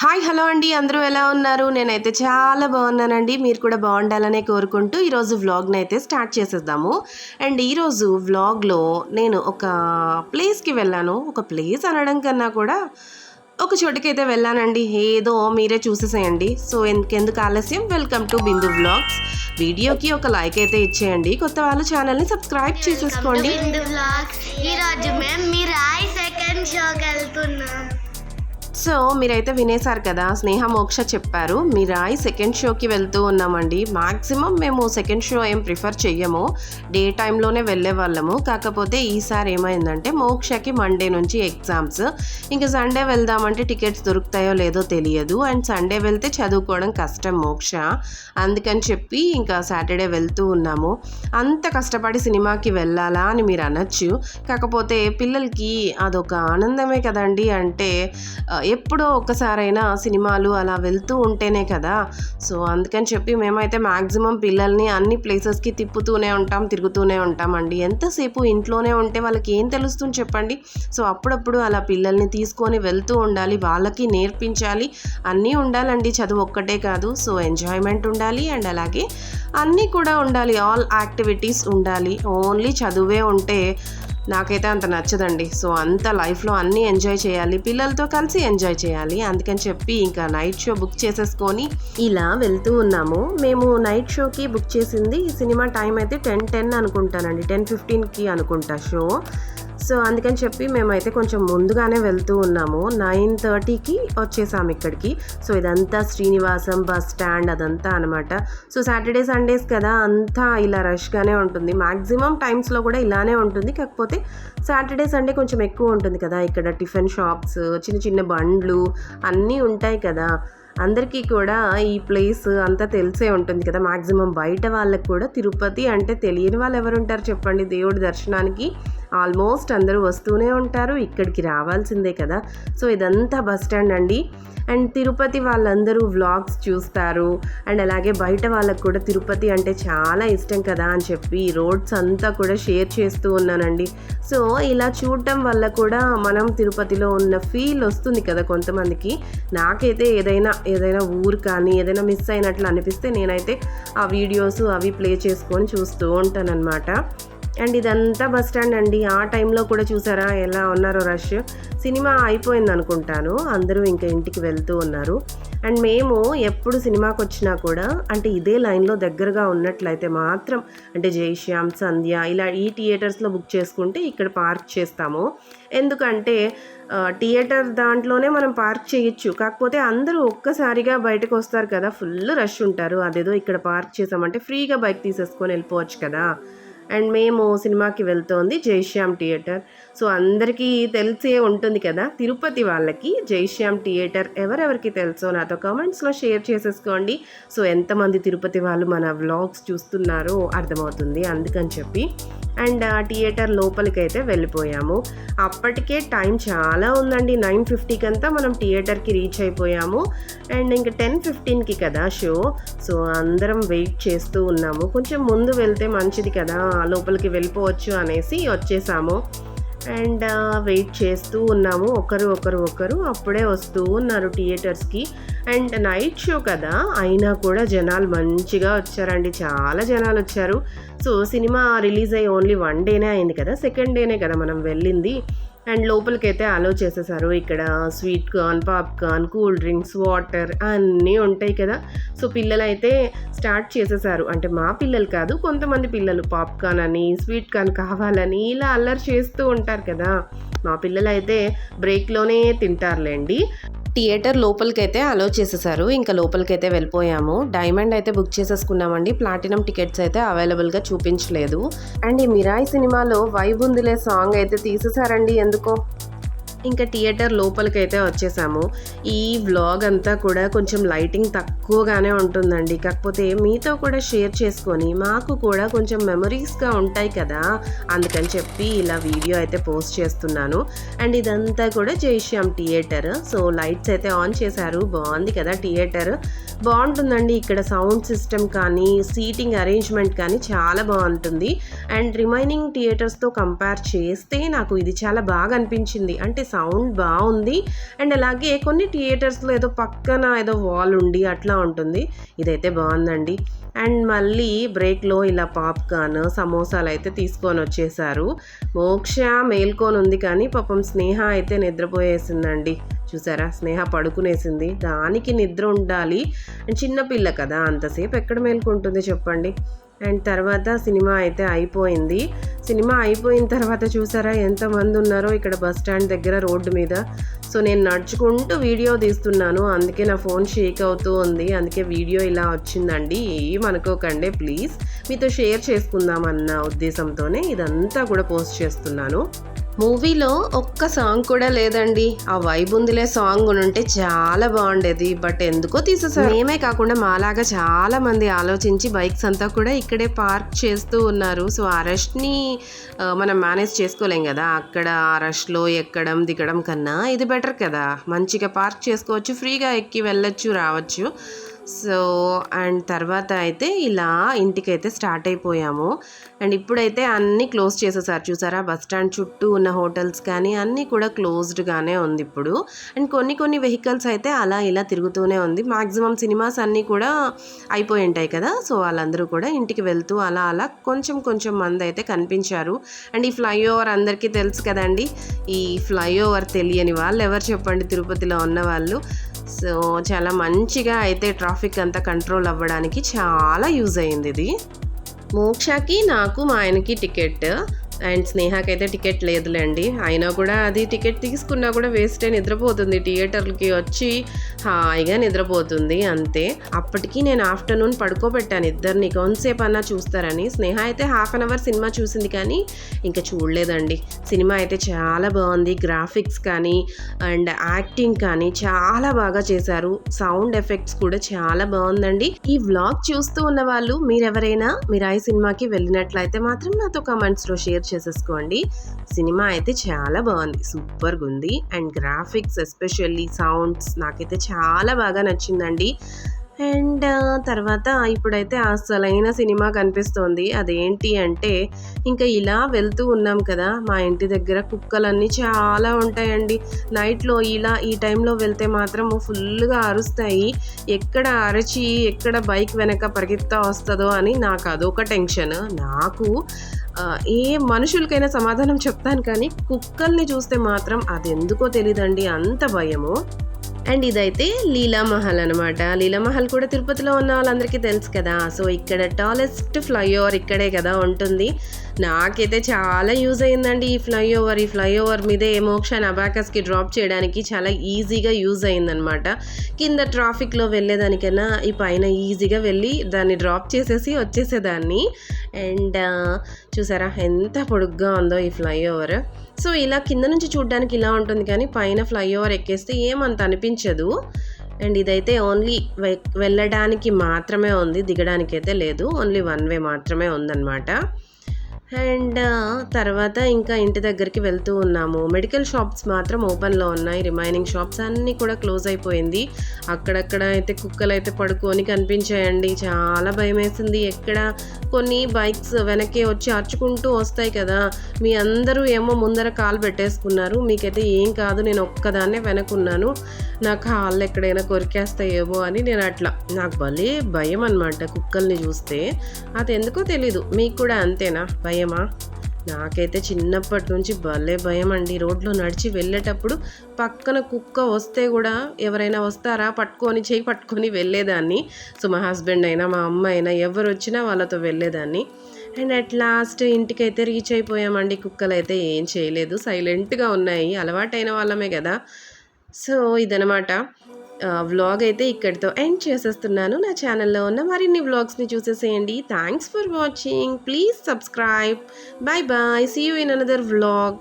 Hi hello అండి, అందరూ ఎలా ఉన్నారు? నేనైతే చాలా బాగున్నానండి. మీరు కూడా బాగుండాలనే కోరుకుంటూ ఈరోజు వ్లాగ్ని అయితే స్టార్ట్ చేసేద్దాము. అండ్ ఈరోజు వ్లాగ్లో నేను ఒక ప్లేస్కి వెళ్ళాను. ఒక ప్లేస్ అనడం కన్నా కూడా ఒక చోటుకైతే వెళ్ళానండి. ఏదో మీరే చూసేసేయండి. సో ఇంకెందుకు ఆలస్యం, వెల్కమ్ టు బిందు వ్లాగ్స్. వీడియోకి ఒక లైక్ అయితే ఇచ్చేయండి. కొత్త వాళ్ళు ఛానల్ని సబ్స్క్రైబ్ చేసేసుకోండి. ఈరోజు మేము మిరాయి సెకండ్ షోకి వెళ్తున్నాం. సో మీరైతే వినేశారు కదా, స్నేహ మోక్ష చెప్పారు మిరాయి సెకండ్ షోకి వెళ్తూ ఉన్నామండి. మ్యాక్సిమం మేము సెకండ్ షో ఏం ప్రిఫర్ చెయ్యము, డే టైంలోనే వెళ్ళే వాళ్ళము. కాకపోతే ఈసారి ఏమైందంటే మోక్షకి మండే నుంచి ఎగ్జామ్స్, ఇంకా సండే వెళ్దామంటే టికెట్స్ దొరుకుతాయో లేదో తెలియదు. అండ్ సండే వెళ్తే చదువుకోవడం కష్టం మోక్ష, అందుకని చెప్పి ఇంకా సాటర్డే వెళ్తూ ఉన్నాము. అంత కష్టపడి సినిమాకి వెళ్ళాలా అని మీరు అనొచ్చు, కాకపోతే పిల్లలకి అదొక ఆనందమే కదండి. అంటే ఎప్పుడో ఒక్కసారైనా సినిమాలు అలా వెళ్తూ ఉంటేనే కదా. సో అందుకని చెప్పి మేమైతే మ్యాక్సిమం పిల్లల్ని అన్ని ప్లేసెస్కి తిప్పుతూనే ఉంటాం, తిరుగుతూనే ఉంటామండి. ఎంతసేపు ఇంట్లోనే ఉంటే వాళ్ళకి ఏం తెలుస్తుంది చెప్పండి. సో అప్పుడప్పుడు అలా పిల్లల్ని తీసుకొని వెళ్తూ ఉండాలి, వాళ్ళకి నేర్పించాలి, అన్నీ ఉండాలండి, చదువు ఒక్కటే కాదు. సో ఎంజాయ్మెంట్ ఉండాలి అండ్ అలాగే అన్నీ కూడా ఉండాలి, ఆల్ యాక్టివిటీస్ ఉండాలి. ఓన్లీ చదువే ఉంటే నాకైతే అంత నచ్చదండి. సో అంత లైఫ్లో అన్నీ ఎంజాయ్ చేయాలి, పిల్లలతో కలిసి ఎంజాయ్ చేయాలి. అందుకని చెప్పి ఇంకా నైట్ షో బుక్ చేసేసుకొని ఇలా వెళ్తూ ఉన్నాము. మేము నైట్ షోకి బుక్ చేసింది, సినిమా టైం అయితే 10:10 అనుకుంటానండి, 10:15కి అనుకుంటా షో. సో అందుకని చెప్పి మేమైతే కొంచెం ముందుగానే వెళ్తూ ఉన్నాము. 9:30కి వచ్చేసాము ఇక్కడికి. సో ఇదంతా శ్రీనివాసం బస్ స్టాండ్ అదంతా అనమాట. సో సాటర్డే సండేస్ కదా, అంతా ఇలా రష్గానే ఉంటుంది. మ్యాక్సిమం టైమ్స్లో కూడా ఇలానే ఉంటుంది, కాకపోతే సాటర్డే సండే కొంచెం ఎక్కువ ఉంటుంది కదా. ఇక్కడ టిఫిన్ షాప్స్, చిన్న చిన్న బండ్లు అన్నీ ఉంటాయి కదా. అందరికీ కూడా ఈ ప్లేస్ అంతా తెలిసే ఉంటుంది కదా. మ్యాక్సిమం బయట వాళ్ళకి కూడా తిరుపతి అంటే తెలియని వాళ్ళు ఎవరు ఉంటారు చెప్పండి. దేవుడి దర్శనానికి ఆల్మోస్ట్ అందరూ వస్తూనే ఉంటారు, ఇక్కడికి రావాల్సిందే కదా. సో ఇదంతా బస్ స్టాండ్ అండి. అండ్ తిరుపతి వాళ్ళందరూ వ్లాగ్స్ చూస్తారు, అండ్ అలాగే బయట వాళ్ళకు కూడా తిరుపతి అంటే చాలా ఇష్టం కదా అని చెప్పి రోడ్స్ అంతా కూడా షేర్ చేస్తూ ఉన్నానండి. సో ఇలా చూడటం వల్ల కూడా మనం తిరుపతిలో ఉన్న ఫీల్ వస్తుంది కదా కొంతమందికి. నాకైతే ఏదైనా ఊరు కానీ ఏదైనా మిస్ అయినట్లు అనిపిస్తే నేనైతే ఆ వీడియోస్ అవి ప్లే చేసుకొని చూస్తూ ఉంటానన్నమాట. అండ్ ఇదంతా బస్ స్టాండ్ అండి. ఆ టైంలో కూడా చూసారా ఎలా ఉన్నారో రష్. సినిమా అయిపోయింది అనుకుంటాను, అందరూ ఇంకా ఇంటికి వెళ్తూ ఉన్నారు. అండ్ మేము ఎప్పుడు సినిమాకి వచ్చినా కూడా అంటే ఇదే లైన్లో దగ్గరగా ఉన్నట్లయితే మాత్రం, అంటే జైశ్యామ్, సంధ్య ఇలా ఈ థియేటర్స్లో బుక్ చేసుకుంటే ఇక్కడ పార్క్ చేస్తాము. ఎందుకంటే థియేటర్ దాంట్లోనే మనం పార్క్ చేయొచ్చు, కాకపోతే అందరూ ఒక్కసారిగా బయటకు వస్తారు కదా, ఫుల్ రష్ ఉంటారు. అదేదో ఇక్కడ పార్క్ చేసామంటే ఫ్రీగా బైక్ తీసేసుకొని వెళ్ళిపోవచ్చు కదా. అండ్ మేము సినిమాకి వెళ్తోంది జైశ్యామ్ థియేటర్. సో అందరికీ తెలిసే ఉంటుంది కదా, తిరుపతి వాళ్ళకి జైశ్యామ్ థియేటర్ ఎవరెవరికి తెలుసో నాతో కామెంట్స్లో షేర్ చేసేసుకోండి. సో ఎంతమంది తిరుపతి వాళ్ళు మన వ్లాగ్స్ చూస్తున్నారో అర్థమవుతుంది, అందుకని చెప్పి. అండ్ ఆ థియేటర్ లోపలికి అయితే వెళ్ళిపోయాము. అప్పటికే టైం చాలా ఉందండి, 9:50కి అంతా మనం థియేటర్కి రీచ్ అయిపోయాము. అండ్ ఇంకా 10:15కి కదా షో. సో అందరం వెయిట్ చేస్తూ ఉన్నాము, కొంచెం ముందు వెళ్తే మంచిది కదా, లోపలికి వెళ్ళిపోవచ్చు అనేసి వచ్చేసాము. అండ్ వెయిట్ చేస్తూ ఉన్నాము, ఒకరు అప్పుడే వస్తూ ఉన్నారు థియేటర్స్కి. అండ్ నైట్ షో కదా అయినా కూడా జనాలు మంచిగా వచ్చారండి, చాలా జనాలు వచ్చారు. సో సినిమా రిలీజ్ అయ్యి ఓన్లీ 1 డేనే అయింది కదా, సెకండ్ డేనే కదా మనం వెళ్ళింది. అండ్ లోపలికైతే అలో చేసేసారు. ఇక్కడ sweet corn, popcorn, cool drinks, water అన్నీ ఉంటాయి కదా. సో పిల్లలు అయితే స్టార్ట్ చేసేసారు, అంటే మా పిల్లలు కాదు, కొంతమంది పిల్లలు పాప్కార్న్ అని, స్వీట్ కార్న్ కావాలని ఇలా అల్లరి చేస్తూ ఉంటారు కదా. మా పిల్లలు అయితే బ్రేక్లోనే తింటారులేండి. థియేటర్ లోపలికైతే అలో చేసేసారు, ఇంకా లోపలికైతే వెళ్ళిపోయాము. డైమండ్ అయితే బుక్ చేసేసుకున్నామండి, ప్లాటినం టికెట్స్ అయితే అవైలబుల్గా చూపించలేదు. అండ్ ఈ మిరాయి సినిమాలో వైబ్ ఉందిలే సాంగ్ అయితే తీసేసారండి ఎందుకో. ఇంకా థియేటర్ లోపలికైతే వచ్చేసాము. ఈ వ్లాగ్ అంతా కూడా కొంచెం లైటింగ్ తక్కువగానే ఉంటుందండి, కాకపోతే మీతో కూడా షేర్ చేసుకొని మాకు కూడా కొంచెం మెమరీస్గా ఉంటాయి కదా, అందుకని చెప్పి ఇలా వీడియో అయితే పోస్ట్ చేస్తున్నాను. అండ్ ఇదంతా కూడా జైశ్యామ్ థియేటర్. సో లైట్స్ అయితే ఆన్ చేశారు, బాగుంది కదా థియేటర్, బాగుంటుందండి. ఇక్కడ సౌండ్ సిస్టమ్ కానీ సీటింగ్ అరేంజ్మెంట్ కానీ చాలా బాగుంటుంది. అండ్ రిమైనింగ్ థియేటర్స్తో కంపేర్ చేస్తే నాకు ఇది చాలా బాగా అనిపించింది. అంటే సౌండ్ బాగుంది. అండ్ అలాగే కొన్ని థియేటర్స్లో ఏదో పక్కన ఏదో వాల్ ఉండి అట్లా ఉంటుంది. ఇదైతే బాగుందండి. అండ్ మళ్ళీ బ్రేక్లో ఇలా పాప్కార్న్ సమోసాలు అయితే తీసుకొని వచ్చేసారు. మోక్ష మేల్కొని ఉంది కానీ పాపం స్నేహ అయితే నిద్రపోయేసిందండి. చూసారా, స్నేహ పడుకునేసింది. దానికి నిద్ర ఉండాలి అండ్ చిన్నపిల్ల కదా, అంతసేపు ఎక్కడ మేల్కొంటుంది చెప్పండి. అండ్ తర్వాత సినిమా అయితే అయిపోయింది. సినిమా అయిపోయిన తర్వాత చూసారా ఎంతమంది ఉన్నారో ఇక్కడ బస్ స్టాండ్ దగ్గర రోడ్డు మీద. సో నేను నడుచుకుంటూ వీడియో తీస్తున్నాను, అందుకే నా ఫోన్ షేక్ అవుతూ ఉంది. అందుకే వీడియో ఇలా వచ్చిందండి, ఏమనుకోకండి ప్లీజ్. మీతో షేర్ చేసుకుందామన్న ఉద్దేశంతోనే ఇదంతా కూడా పోస్ట్ చేస్తున్నాను. మూవీలో ఒక్క సాంగ్ కూడా లేదండి. ఆ వైబ్ ఉందిలే సాంగ్ ఉంటే చాలా బాగుండేది, బట్ ఎందుకో తీసేసారు. మేమే కాకుండా మాలాగా చాలా మంది ఆలోచించి బైక్స్ అంతా కూడా ఇక్కడే పార్క్ చేస్తూ ఉన్నారు. సో ఆ రష్ని మనం మేనేజ్ చేసుకోలేం కదా, అక్కడ ఆ రష్లో ఎక్కడం దిగడం కన్నా ఇది బెటర్ కదా. మంచిగా పార్క్ చేసుకోవచ్చు, ఫ్రీగా ఎక్కి వెళ్ళొచ్చు రావచ్చు. సో అండ్ తర్వాత అయితే ఇలా ఇంటికైతే స్టార్ట్ అయిపోయాము. అండ్ ఇప్పుడైతే అన్నీ క్లోజ్ చేసేసారు. చూసారా, బస్ స్టాండ్ చుట్టూ ఉన్న హోటల్స్ కానీ అన్నీ కూడా క్లోజ్డ్గానే ఉంది ఇప్పుడు. అండ్ కొన్ని వెహికల్స్ అయితే అలా ఇలా తిరుగుతూనే ఉంది. మ్యాక్సిమం సినిమాస్ అన్నీ కూడా అయిపోయి ఉంటాయి కదా, సో వాళ్ళందరూ కూడా ఇంటికి వెళ్తూ అలా అలా కొంచెం మంది అయితే కనిపించారు. అండ్ ఈ ఫ్లైఓవర్ అందరికీ తెలుసు కదండి. ఈ ఫ్లైఓవర్ తెలియని వాళ్ళు ఎవరు చెప్పండి తిరుపతిలో ఉన్న వాళ్ళు. సో చాలా మంచిగా అయితే ట్రాఫిక్ అంతా కంట్రోల్ అవ్వడానికి చాలా యూజ్ అయింది ఇది. మోక్షకి నాకు మా ఆయనకి టికెట్, అండ్ స్నేహకైతే టికెట్ లేదులేండి. అయినా కూడా అది టికెట్ తీసుకున్నా కూడా వేస్టే, నిద్రపోతుంది. థియేటర్కి వచ్చి హాయిగా నిద్రపోతుంది అంతే. అప్పటికి నేను ఆఫ్టర్నూన్ పడుకోబెట్టాను ఇద్దరిని, కొంతసేపు అన్నా చూస్తారని. స్నేహ అయితే హాఫ్ అన్ అవర్ సినిమా చూసింది కానీ ఇంకా చూడలేదండి. సినిమా అయితే చాలా బాగుంది. గ్రాఫిక్స్ కానీ అండ్ యాక్టింగ్ కానీ చాలా బాగా చేశారు. సౌండ్ ఎఫెక్ట్స్ కూడా చాలా బాగుందండి. ఈ వ్లాగ్ చూస్తూ ఉన్న వాళ్ళు మీరెవరైనా మిరాయి సినిమాకి వెళ్ళినట్లయితే మాత్రం నాతో కమెంట్స్లో షేర్ చేసేసుకోండి. సినిమా అయితే చాలా బాగుంది, సూపర్గా ఉంది. అండ్ గ్రాఫిక్స్ ఎస్పెషల్లీ సౌండ్స్ నాకైతే చాలా బాగా నచ్చిందండి. అండ్ తర్వాత ఇప్పుడైతే అసలైన సినిమా కనిపిస్తోంది. అదేంటి అంటే, ఇంకా ఇలా వెళ్తూ ఉన్నాం కదా, మా ఇంటి దగ్గర కుక్కలన్నీ చాలా ఉంటాయండి. నైట్లో ఇలా ఈ టైంలో వెళ్తే మాత్రం ఫుల్గా అరుస్తాయి. ఎక్కడ అరచి ఎక్కడ బైక్ వెనక పరిగెత్తా వస్తుందో అని నాకు అదొక టెన్షన్. నాకు ఏ మనుషులకైనా సమాధానం చెప్తాను కానీ కుక్కల్ని చూస్తే మాత్రం అదెందుకో తెలీదండి, అంత భయము. అండ్ ఇదైతే లీలామహల్ అనమాట. లీలామహల్ కూడా తిరుపతిలో ఉన్న వాళ్ళందరికీ తెలుసు కదా. సో ఇక్కడ టాలెస్ట్ ఫ్లైఓవర్ ఇక్కడే కదా ఉంటుంది. నాకైతే చాలా యూజ్ అయిందండి ఈ ఫ్లైఓవర్ మీదే మోక్షాన్ని అబాకస్కి డ్రాప్ చేయడానికి చాలా ఈజీగా యూజ్ అయిందనమాట. కింద ట్రాఫిక్లో వెళ్ళేదానికన్నా ఈ పైన ఈజీగా వెళ్ళి దాన్ని డ్రాప్ చేసేసి వచ్చేసేదాన్ని. అండ్ చూసారా ఎంత పొడుగ్గా ఉందో ఈ ఫ్లైఓవర్. సో ఇలా కింద నుంచి చూడడానికి ఇలా ఉంటుంది కానీ పైన ఫ్లైఓవర్ ఎక్కేస్తే ఏమంత అనిపించదు. అండ్ ఇదైతే ఓన్లీ వెళ్ళడానికి మాత్రమే ఉంది, దిగడానికి అయితే లేదు. ఓన్లీ వన్ వే మాత్రమే ఉందన్నమాట. అండ్ తర్వాత ఇంకా ఇంటి దగ్గరికి వెళ్తూ ఉన్నాము. మెడికల్ షాప్స్ మాత్రం ఓపెన్లో ఉన్నాయి, రిమైనింగ్ షాప్స్ అన్నీ కూడా క్లోజ్ అయిపోయింది. అక్కడక్కడ అయితే కుక్కలు అయితే పడుకొని కనిపించాయండి. చాలా భయం వేసింది. ఎక్కడ కొన్ని బైక్స్ వెనక్కి వచ్చి అరుచుకుంటూ వస్తాయి కదా, మీ అందరూ ఏమో ముందర కాలు పెట్టేసుకున్నారు. మీకైతే ఏం కాదు, నేను ఒక్కదాన్నే వెనకున్నాను. నా కాళ్ళు ఎక్కడైనా కొరికేస్తాయేమో అని నేను అట్లా, నాకు భలే భయం అనమాట కుక్కల్ని చూస్తే. అది ఎందుకో తెలీదు, మీకు కూడా అంతేనా భయమా? నాకైతే చిన్నప్పటి నుంచి భలే భయం అండి. రోడ్లో నడిచి వెళ్ళేటప్పుడు పక్కన కుక్క వస్తే కూడా ఎవరైనా వస్తారా చేయి పట్టుకొని వెళ్ళేదాన్ని. సో మా హస్బెండ్ అయినా మా అమ్మ అయినా ఎవరు వచ్చినా వాళ్ళతో వెళ్ళేదాన్ని. అండ్ అట్ లాస్ట్ ఇంటికైతే రీచ్ అయిపోయామండి. కుక్కలు అయితే ఏం చేయలేదు, సైలెంట్గా ఉన్నాయి, అలవాటైన వాళ్ళమే కదా. సో ఇదనమాట వ్లాగ్ అయితే ఇక్కడితో ఎండ్ చేసేస్తున్నాను. నా ఛానల్లో ఉన్న మరిన్ని వ్లాగ్స్ని చూసేసేయండి. Thanks for watching. Please subscribe. Bye bye. See you in another vlog.